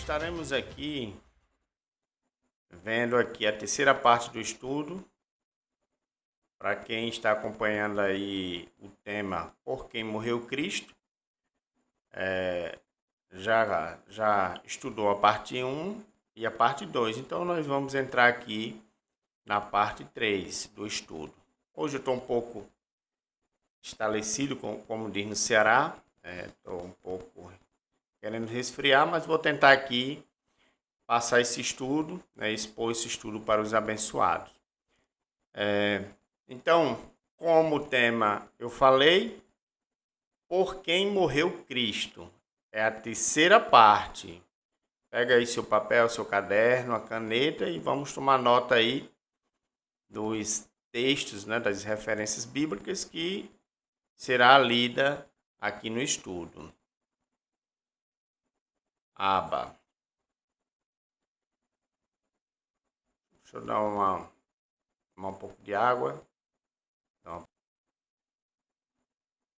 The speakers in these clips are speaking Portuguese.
estaremos aqui vendo aqui a terceira parte do estudo. Para quem está acompanhando aí o tema Por Quem Morreu Cristo, já estudou a parte 1 e a parte 2. Então nós vamos entrar aqui na parte 3 do estudo. Hoje eu estou um pouco estalecido, como diz no Ceará. Estou um pouco querendo resfriar, mas vou tentar aqui passar esse estudo, expor esse estudo para os abençoados. Então, como tema eu falei, Por Quem Morreu Cristo. É a terceira parte. Pega aí seu papel, seu caderno, a caneta e vamos tomar nota aí dos textos, das referências bíblicas que será lida aqui no estudo. Aba. Deixa eu dar tomar um pouco de água.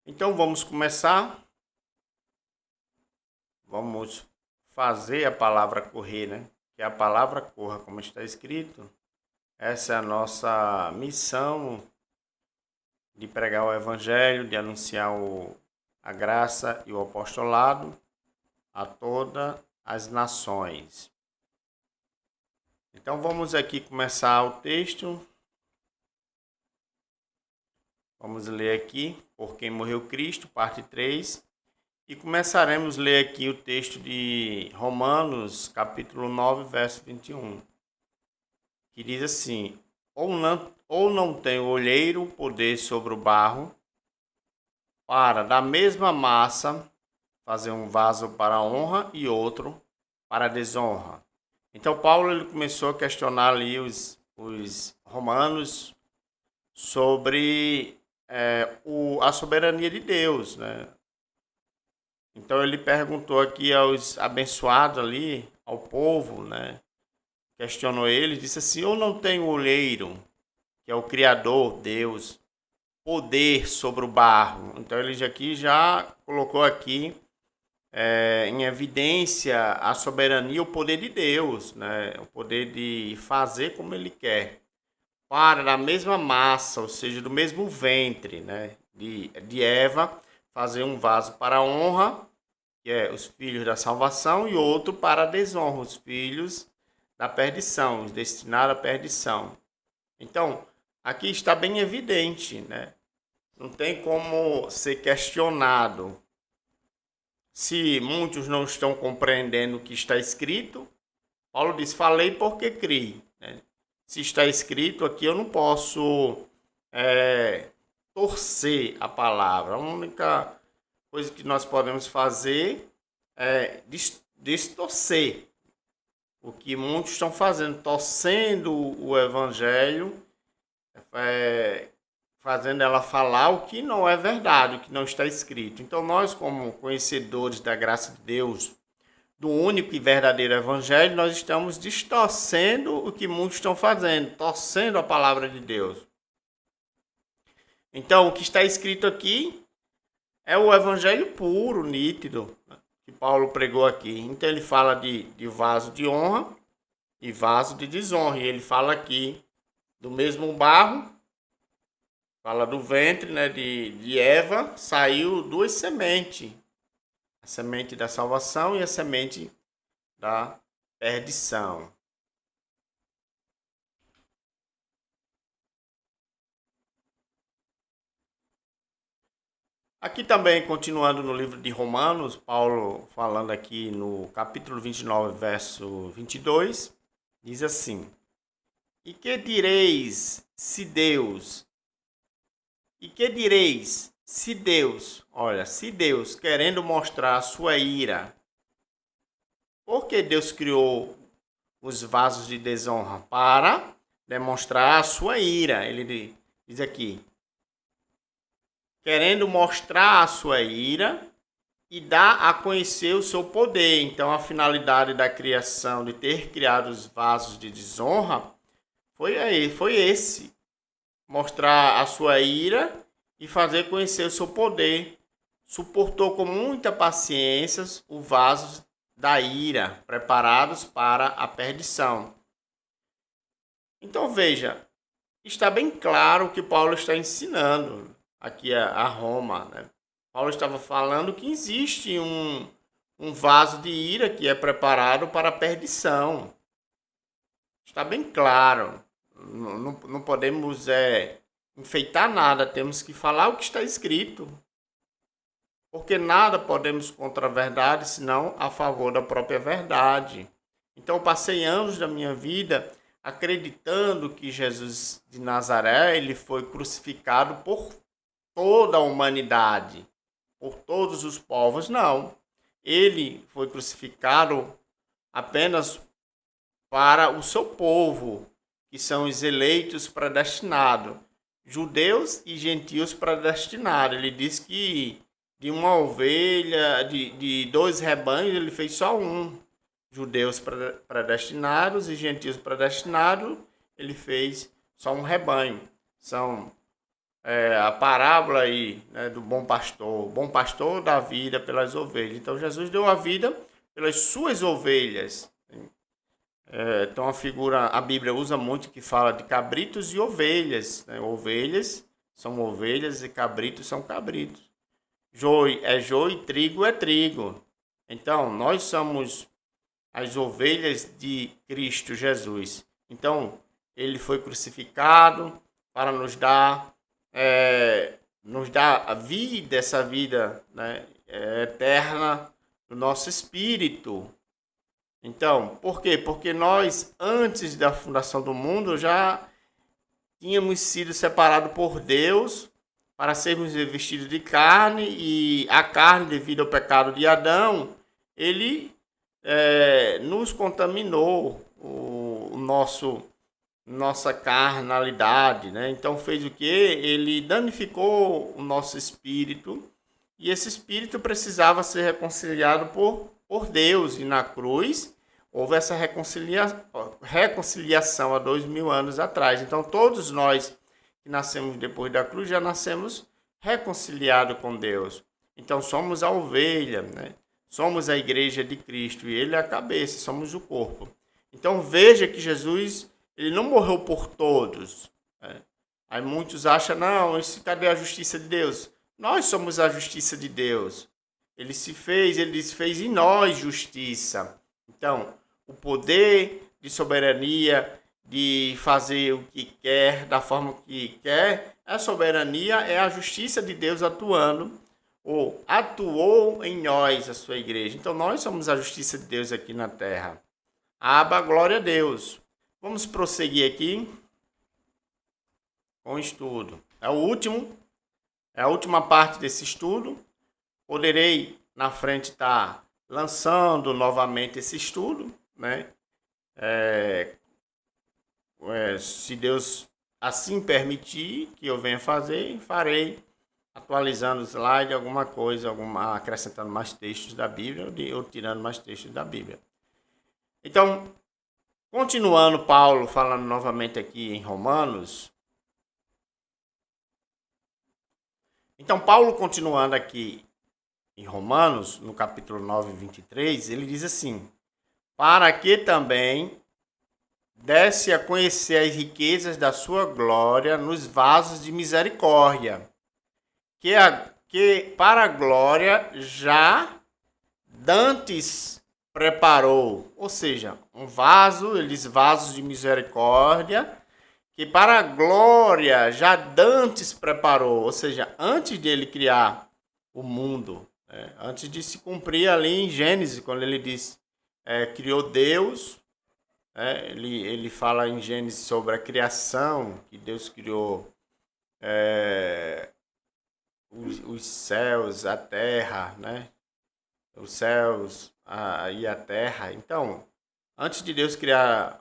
Então vamos começar. Vamos fazer a palavra correr, Que a palavra corra, como está escrito. Essa é a nossa missão de pregar o evangelho, de anunciar a graça e o apostolado a todas as nações. Então vamos aqui começar o texto. Vamos ler aqui Por Quem Morreu Cristo, parte 3. E começaremos a ler aqui o texto de Romanos, capítulo 9, verso 21. Que diz assim: Ou não tem o olheiro poder sobre o barro, para da mesma massa fazer um vaso para a honra e outro para a desonra. Então Paulo ele começou a questionar ali os romanos sobre a soberania de Deus, Então ele perguntou aqui aos abençoados ali, ao povo, questionou ele, disse assim: ou não tem o olheiro, que é o Criador, Deus, poder sobre o barro? Então ele aqui já colocou aqui em evidência a soberania, o poder de Deus, o poder de fazer como ele quer, para da mesma massa, ou seja, do mesmo ventre, de Eva, fazer um vaso para a honra, que é os filhos da salvação, e outro para a desonra, os filhos da perdição, os destinados à perdição. Então, aqui está bem evidente, Não tem como ser questionado. Se muitos não estão compreendendo o que está escrito, Paulo diz: falei porque criei. Se está escrito aqui, eu não posso torcer a palavra. A única coisa que nós podemos fazer é distorcer o que muitos estão fazendo, torcendo o evangelho, fazendo ela falar o que não é verdade, o que não está escrito. Então nós, como conhecedores da graça de Deus, do único e verdadeiro evangelho, nós estamos distorcendo o que muitos estão fazendo, torcendo a palavra de Deus. Então o que está escrito aqui é o evangelho puro, nítido, que Paulo pregou aqui. Então ele fala de vaso de honra e vaso de desonra. E ele fala aqui do mesmo barro, fala do ventre de Eva, saiu duas sementes. A semente da salvação e a semente da perdição. Aqui também, continuando no livro de Romanos, Paulo falando aqui no capítulo 29, verso 22, diz assim: E que direis se Deus, olha, se Deus, querendo mostrar a sua ira, por que Deus criou os vasos de desonra? Para demonstrar a sua ira. Ele diz aqui: querendo mostrar a sua ira e dar a conhecer o seu poder. Então, a finalidade da criação, de ter criado os vasos de desonra, foi esse: mostrar a sua ira e fazer conhecer o seu poder. Suportou com muita paciência o vaso da ira, preparados para a perdição. Então veja, está bem claro o que Paulo está ensinando aqui a Roma, né? Paulo estava falando que existe um vaso de ira que é preparado para a perdição. Está bem claro. Não podemos enfeitar nada, temos que falar o que está escrito. Porque nada podemos contra a verdade, senão a favor da própria verdade. Então eu passei anos da minha vida acreditando que Jesus de Nazaré ele foi crucificado por toda a humanidade, por todos os povos. Não. Ele foi crucificado apenas para o seu povo, que são os eleitos predestinados, judeus e gentios predestinados. Ele diz que de uma ovelha, de dois rebanhos, ele fez só um. Judeus predestinados e gentios predestinados, ele fez só um rebanho. São a parábola aí, né, do bom pastor. O bom pastor dá a vida pelas ovelhas. Então Jesus deu a vida pelas suas ovelhas. Então a Bíblia usa muito que fala de cabritos e ovelhas. Né? Ovelhas são ovelhas e cabritos são cabritos. Joio é joio e trigo é trigo. Então nós somos as ovelhas de Cristo Jesus. Então ele foi crucificado para nos dar a vida, essa vida, né, eterna do nosso espírito. Então, por quê? Porque nós, antes da fundação do mundo, já tínhamos sido separados por Deus para sermos revestidos de carne, e a carne, devido ao pecado de Adão, ele nos contaminou nossa carnalidade, né? Então fez o que? Ele danificou o nosso espírito, e esse espírito precisava ser reconciliado por Deus, e na cruz houve essa reconciliação há 2000 anos atrás. Então todos nós que nascemos depois da cruz já nascemos reconciliados com Deus. Então somos a ovelha, né? Somos a igreja de Cristo e ele é a cabeça, somos o corpo. Então veja que Jesus ele não morreu por todos. Né? Aí muitos acham, não, cadê a justiça de Deus? Nós somos a justiça de Deus. Ele fez em nós justiça. Então, o poder de soberania, de fazer o que quer, da forma que quer, a soberania é a justiça de Deus atuando, ou atuou em nós, a sua igreja. Então, nós somos a justiça de Deus aqui na terra. Aba, glória a Deus. Vamos prosseguir aqui com o estudo. É a última parte desse estudo. Poderei, na frente, estar lançando novamente esse estudo, né? Se Deus assim permitir que eu venha fazer, farei, atualizando o slide, alguma coisa, acrescentando mais textos da Bíblia ou tirando mais textos da Bíblia. Então, continuando Paulo falando novamente aqui em Romanos. Então, Paulo continuando aqui em Romanos, no capítulo 9, 23, ele diz assim: para que também desse a conhecer as riquezas da sua glória nos vasos de misericórdia, que para a glória já dantes preparou, ou seja, vasos de misericórdia, que para a glória já dantes preparou, ou seja, antes de ele criar o mundo, antes de se cumprir ali em Gênesis, quando ele diz, criou Deus, ele fala em Gênesis sobre a criação, que Deus criou os céus, a terra, né? Os céus e a terra. Então, antes de Deus criar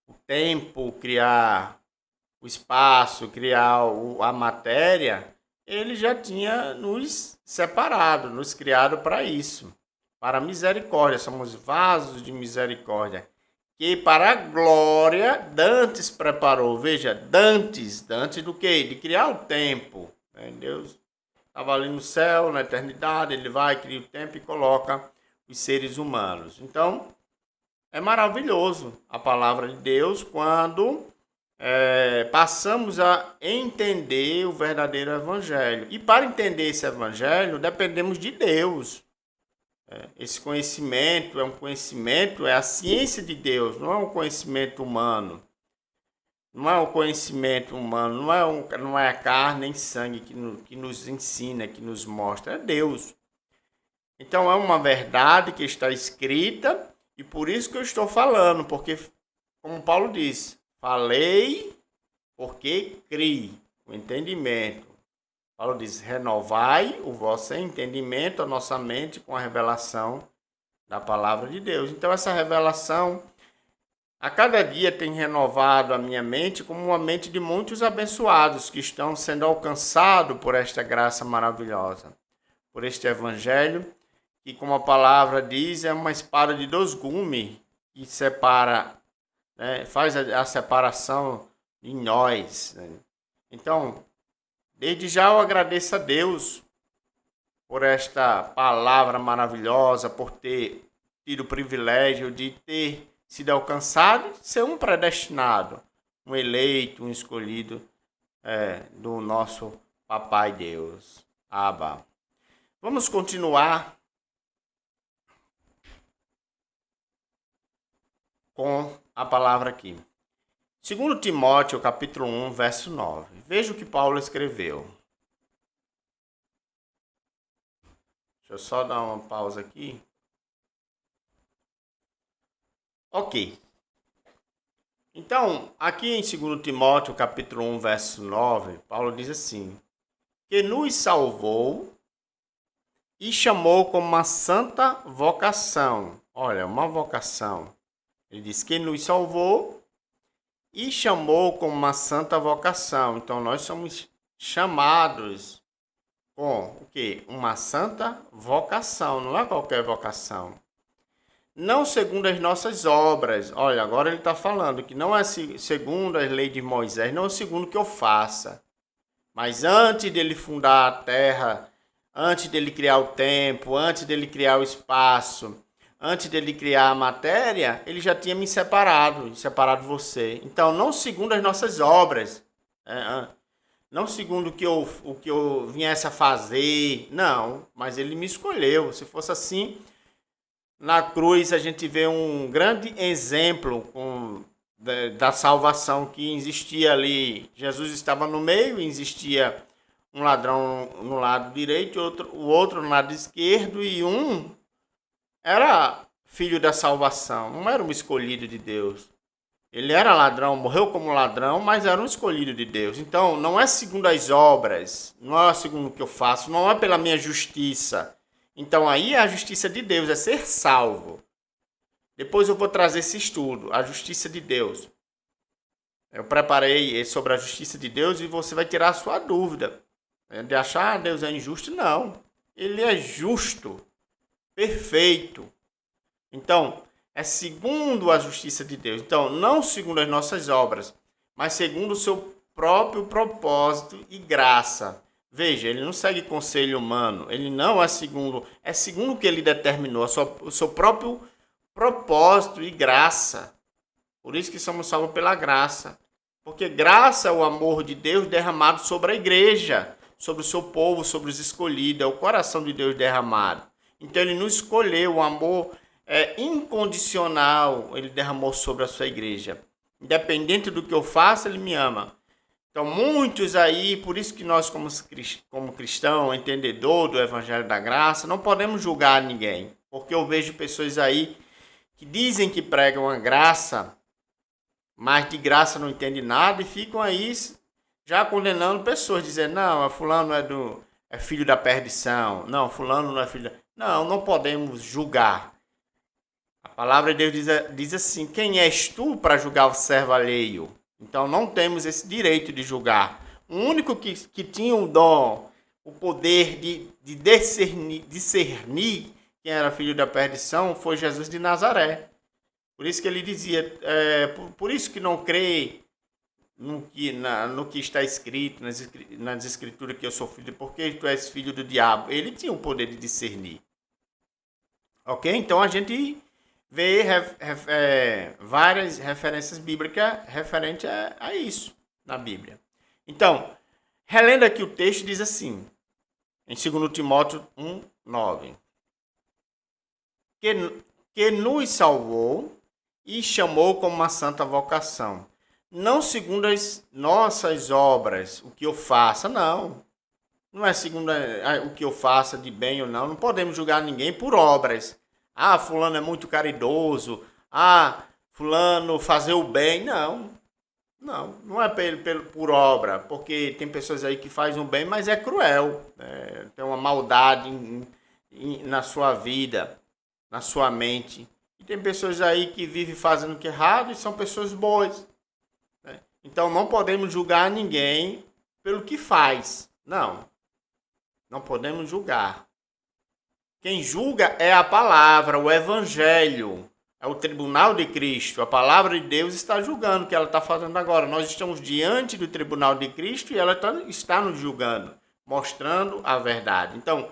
o tempo, criar o espaço, criar a matéria, ele já tinha nos separado, nos criado para isso, para a misericórdia. Somos vasos de misericórdia, que para a glória dantes preparou. Veja, dantes do quê? De criar o tempo. Deus estava ali no céu, na eternidade, ele vai, cria o tempo e coloca os seres humanos. Então, é maravilhoso a palavra de Deus quando passamos a entender o verdadeiro evangelho. E para entender esse evangelho, dependemos de Deus. Esse conhecimento é a ciência de Deus, não é um conhecimento humano. Não é o conhecimento humano, não é a carne nem sangue que nos ensina, que nos mostra, é Deus. Então é uma verdade que está escrita e por isso que eu estou falando, porque, como Paulo disse, falei porque criei, o entendimento. Paulo diz, renovai o vosso entendimento, a nossa mente, com a revelação da palavra de Deus. Então essa revelação, a cada dia tem renovado a minha mente como uma mente de muitos abençoados que estão sendo alcançados por esta graça maravilhosa, por este evangelho, que, como a palavra diz, é uma espada de 2 gumes que separa, faz a separação em nós. Então, desde já eu agradeço a Deus por esta palavra maravilhosa, por ter tido o privilégio de ter sido alcançado, de ser um predestinado, um eleito, um escolhido do nosso Papai Deus, Abba. Vamos continuar com a palavra aqui. 2 Timóteo, capítulo 1, verso 9. Veja o que Paulo escreveu. Deixa eu só dar uma pausa aqui. Ok. Então, aqui em 2 Timóteo, capítulo 1, verso 9, Paulo diz assim, que nos salvou e chamou com uma santa vocação. Olha, uma vocação. Ele diz que nos salvou e chamou com uma santa vocação. Então, nós somos chamados com o quê? Uma santa vocação, não é qualquer vocação. Não segundo as nossas obras. Olha, agora ele está falando que não é segundo as leis de Moisés, não é segundo o que eu faça. Mas antes dele fundar a terra, antes dele criar o tempo, antes dele criar o espaço, antes dele criar a matéria, ele já tinha me separado você. Então, não segundo as nossas obras, não segundo o que eu viesse a fazer, não, mas ele me escolheu. Se fosse assim, na cruz a gente vê um grande exemplo da salvação que existia ali. Jesus estava no meio, existia um ladrão no lado direito, o outro no lado esquerdo, e um era filho da salvação, não era um escolhido de Deus. Ele era ladrão, morreu como ladrão, mas era um escolhido de Deus. Então, não é segundo as obras, não é segundo o que eu faço, não é pela minha justiça. Então, aí é a justiça de Deus, é ser salvo. Depois eu vou trazer esse estudo, a justiça de Deus. Eu preparei sobre a justiça de Deus e você vai tirar a sua dúvida. De achar Deus é injusto, não. Ele é justo. Perfeito. Então, é segundo a justiça de Deus. Então, não segundo as nossas obras, mas segundo o seu próprio propósito e graça. Veja, ele não segue conselho humano. Ele não é segundo o que ele determinou, o seu próprio propósito e graça. Por isso que somos salvos pela graça. Porque graça é o amor de Deus derramado sobre a igreja, sobre o seu povo, sobre os escolhidos. É o coração de Deus derramado. Então ele nos escolheu, o amor incondicional, ele derramou sobre a sua igreja. Independente do que eu faça, ele me ama. Então muitos aí, por isso que nós como cristão, entendedor do Evangelho da Graça, não podemos julgar ninguém. Porque eu vejo pessoas aí que dizem que pregam a graça, mas de graça não entendem nada e ficam aí já condenando pessoas, dizendo, não, fulano é filho da perdição, não, fulano não é filho da... Não podemos julgar. A palavra de Deus diz assim, quem és tu para julgar o servo alheio? Então não temos esse direito de julgar. O único que tinha o dom, o poder de discernir quem era filho da perdição foi Jesus de Nazaré. Por isso que ele dizia, por isso que não crê no que está escrito nas escrituras que eu sou filho, porque tu és filho do diabo. Ele tinha o poder de discernir. Ok? Então a gente vê várias referências bíblicas referente a isso na Bíblia. Então, relendo aqui o texto, diz assim, em 2 Timóteo 1:9, que nos salvou e chamou com uma santa vocação, não segundo as nossas obras, o que eu faça, não. Não é segundo o que eu faça de bem ou não. Não podemos julgar ninguém por obras. Ah, fulano é muito caridoso. Ah, fulano fazer o bem. Não, não é por obra. Porque tem pessoas aí que fazem o bem, mas é cruel. Tem uma maldade na sua vida, na sua mente. E tem pessoas aí que vivem fazendo o que é errado e são pessoas boas. Então não podemos julgar ninguém pelo que faz. Não podemos julgar. Quem julga é a palavra, o evangelho. É o tribunal de Cristo. A palavra de Deus está julgando o que ela está fazendo agora. Nós estamos diante do tribunal de Cristo e ela está nos julgando, mostrando a verdade. Então,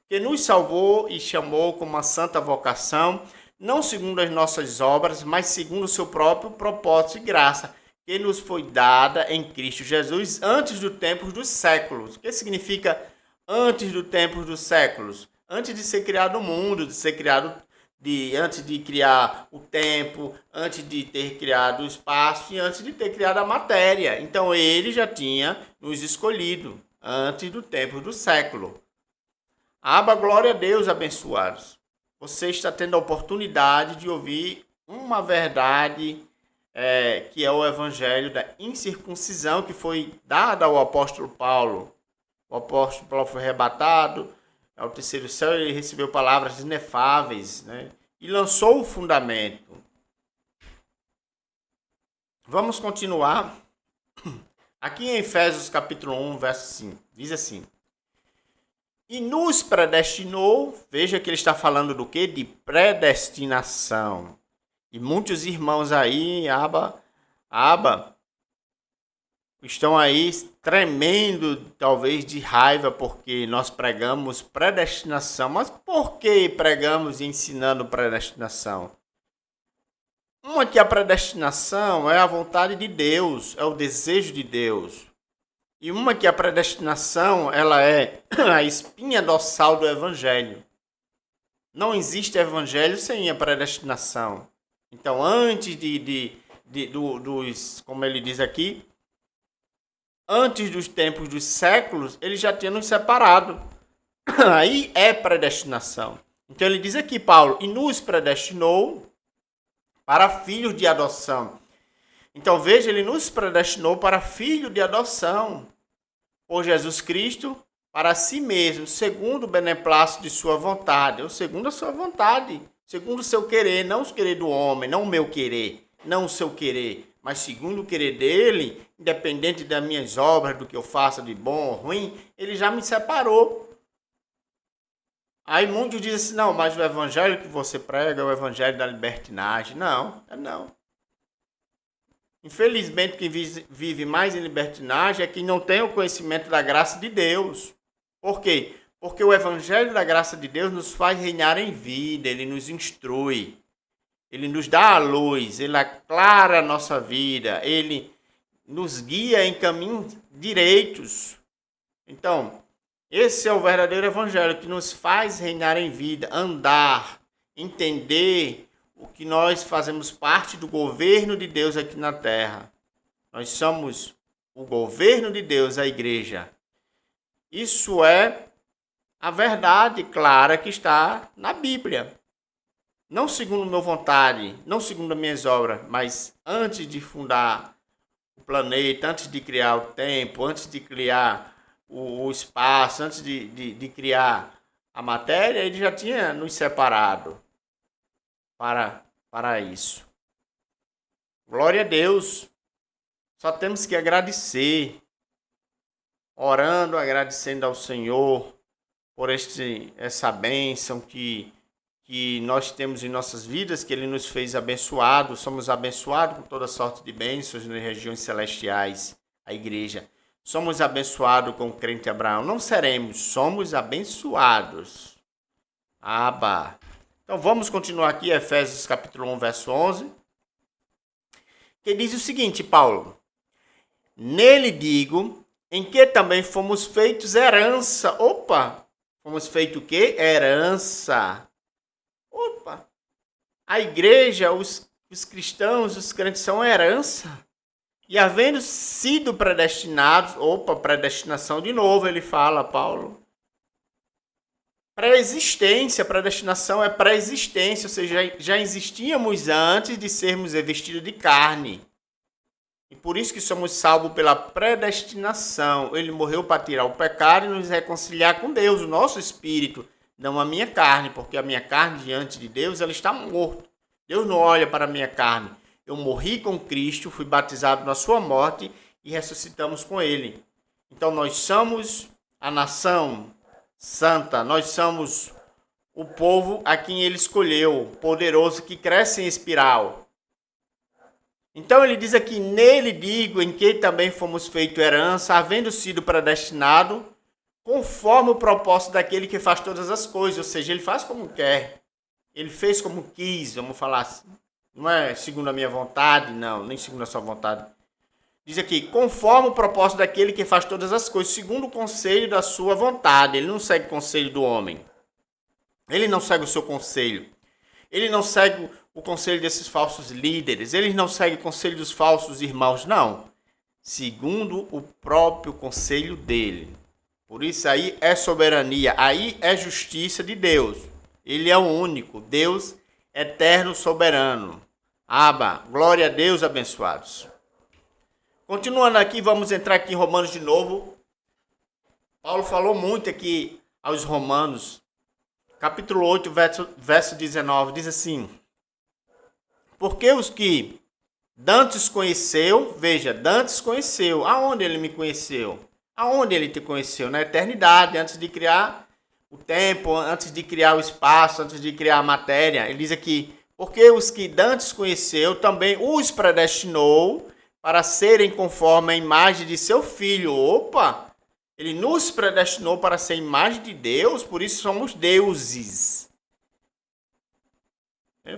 que nos salvou e chamou com uma santa vocação, não segundo as nossas obras, mas segundo o seu próprio propósito e graça, que nos foi dada em Cristo Jesus antes do tempo dos séculos. O que significa antes do tempo dos séculos? Antes de ser criado o mundo, antes de criar o tempo, antes de ter criado o espaço e antes de ter criado a matéria. Então ele já tinha nos escolhido antes do tempo do século. Glória a Deus, abençoados. Você está tendo a oportunidade de ouvir uma verdade que é o evangelho da incircuncisão que foi dada ao apóstolo Paulo. O apóstolo Paulo foi arrebatado ao terceiro céu, ele recebeu palavras inefáveis, né? E lançou o fundamento. Vamos continuar. Aqui em Efésios capítulo 1, verso 5, diz assim: e nos predestinou, veja que ele está falando do quê? De predestinação. E muitos irmãos aí, estão aí tremendo, talvez, de raiva, porque nós pregamos predestinação. Mas por que pregamos e ensinando predestinação? Uma que a predestinação é a vontade de Deus, é o desejo de Deus. E uma que a predestinação, ela é a espinha dorsal do evangelho. Não existe evangelho sem a predestinação. Então, antes dos, como ele diz aqui, antes dos tempos dos séculos, ele já tinha nos separado. Aí é predestinação. Então ele diz aqui, Paulo, e nos predestinou para filhos de adoção. Então veja, ele nos predestinou para filho de adoção por Jesus Cristo para si mesmo, segundo o beneplácito de sua vontade, ou segundo a sua vontade, segundo o seu querer, não o querer do homem, não o meu querer, não o seu querer, mas segundo o querer dele, independente das minhas obras, do que eu faça de bom ou ruim, ele já me separou. Aí muitos dizem assim, não, mas o evangelho que você prega é o evangelho da libertinagem. Não. Infelizmente, quem vive mais em libertinagem é quem não tem o conhecimento da graça de Deus. Por quê? Porque o evangelho da graça de Deus nos faz reinar em vida, ele nos instrui, ele nos dá a luz, ele aclara a nossa vida, ele nos guia em caminhos direitos. Então, esse é o verdadeiro evangelho que nos faz reinar em vida, andar, entender o que nós fazemos parte do governo de Deus aqui na terra. Nós somos o governo de Deus, a igreja. Isso é a verdade clara que está na Bíblia. Não segundo a minha vontade, não segundo as minhas obras, mas antes de fundar o planeta, antes de criar o tempo, antes de criar o espaço, antes de criar a matéria, ele já tinha nos separado para isso. Glória a Deus. Só temos que agradecer, orando, agradecendo ao Senhor por essa bênção que nós temos em nossas vidas, que Ele nos fez abençoados. Somos abençoados com toda sorte de bênçãos nas regiões celestiais, a igreja. Somos abençoados com o crente Abraão. Não seremos, somos abençoados. Então vamos continuar aqui, Efésios capítulo 1, verso 11, que diz o seguinte, Paulo: nele digo, em que também fomos feitos herança. Opa! Fomos feitos o quê? Herança. Opa! A igreja, os cristãos, os crentes são herança. E havendo sido predestinados, predestinação de novo, ele fala, Paulo. Pré-existência, predestinação é pré-existência, ou seja, já existíamos antes de sermos revestidos de carne. E por isso que somos salvos pela predestinação. Ele morreu para tirar o pecado e nos reconciliar com Deus, o nosso espírito, não a minha carne, porque a minha carne diante de Deus, ela está morta. Deus não olha para a minha carne. Eu morri com Cristo, fui batizado na sua morte e ressuscitamos com ele. Então nós somos a nação santa, nós somos o povo a quem ele escolheu, poderoso, que cresce em espiral. Então ele diz aqui, nele digo, em que também fomos feitos herança, havendo sido predestinado, conforme o propósito daquele que faz todas as coisas, ou seja, ele faz como quer, ele fez como quis, vamos falar assim. Não é segundo a minha vontade, não, nem segundo a sua vontade. Diz aqui, conforme o propósito daquele que faz todas as coisas, segundo o conselho da sua vontade. Ele não segue o conselho do homem. Ele não segue o seu conselho. Ele não segue o conselho desses falsos líderes. Ele não segue o conselho dos falsos irmãos, não. Segundo o próprio conselho dele. Por isso aí é soberania, aí é justiça de Deus. Ele é o único, Deus eterno soberano. Aba, glória a Deus, abençoados. Continuando aqui, vamos entrar aqui em Romanos de novo. Paulo falou muito aqui aos Romanos, capítulo 8, verso 19, diz assim: porque os que dantes conheceu, veja, dantes conheceu, aonde ele me conheceu? Aonde ele te conheceu? Na eternidade, antes de criar o tempo, antes de criar o espaço, antes de criar a matéria. Ele diz aqui, porque os que dantes conheceu, também os predestinou para serem conforme a imagem de seu Filho. Opa! Ele nos predestinou para ser a imagem de Deus, por isso somos deuses.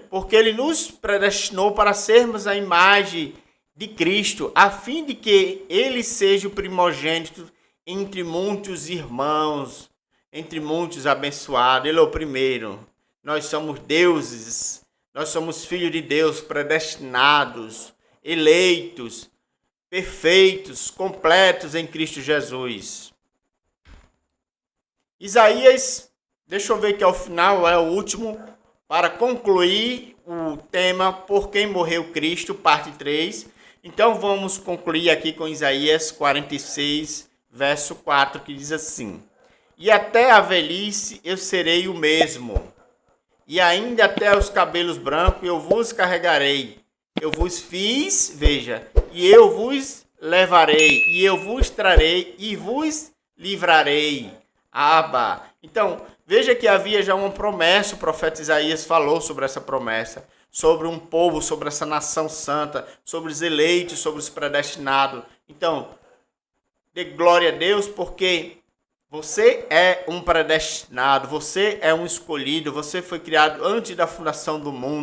Porque ele nos predestinou para sermos a imagem de Cristo, a fim de que ele seja o primogênito entre muitos irmãos, entre muitos abençoados. Ele é o primeiro. Nós somos deuses, nós somos filhos de Deus, predestinados, eleitos, perfeitos, completos em Cristo Jesus. Isaías, deixa eu ver que ao final é o último, para concluir o tema Por quem morreu Cristo, parte 3. Então vamos concluir aqui com Isaías 46, verso 4, que diz assim: e até a velhice eu serei o mesmo, e ainda até os cabelos brancos eu vos carregarei. Eu vos fiz, veja, e eu vos levarei, e eu vos trarei, e vos livrarei. Aba. Então, veja que havia já uma promessa, o profeta Isaías falou sobre essa promessa, sobre um povo, sobre essa nação santa, sobre os eleitos, sobre os predestinados. Então, dê glória a Deus, porque você é um predestinado, você é um escolhido, você foi criado antes da fundação do mundo.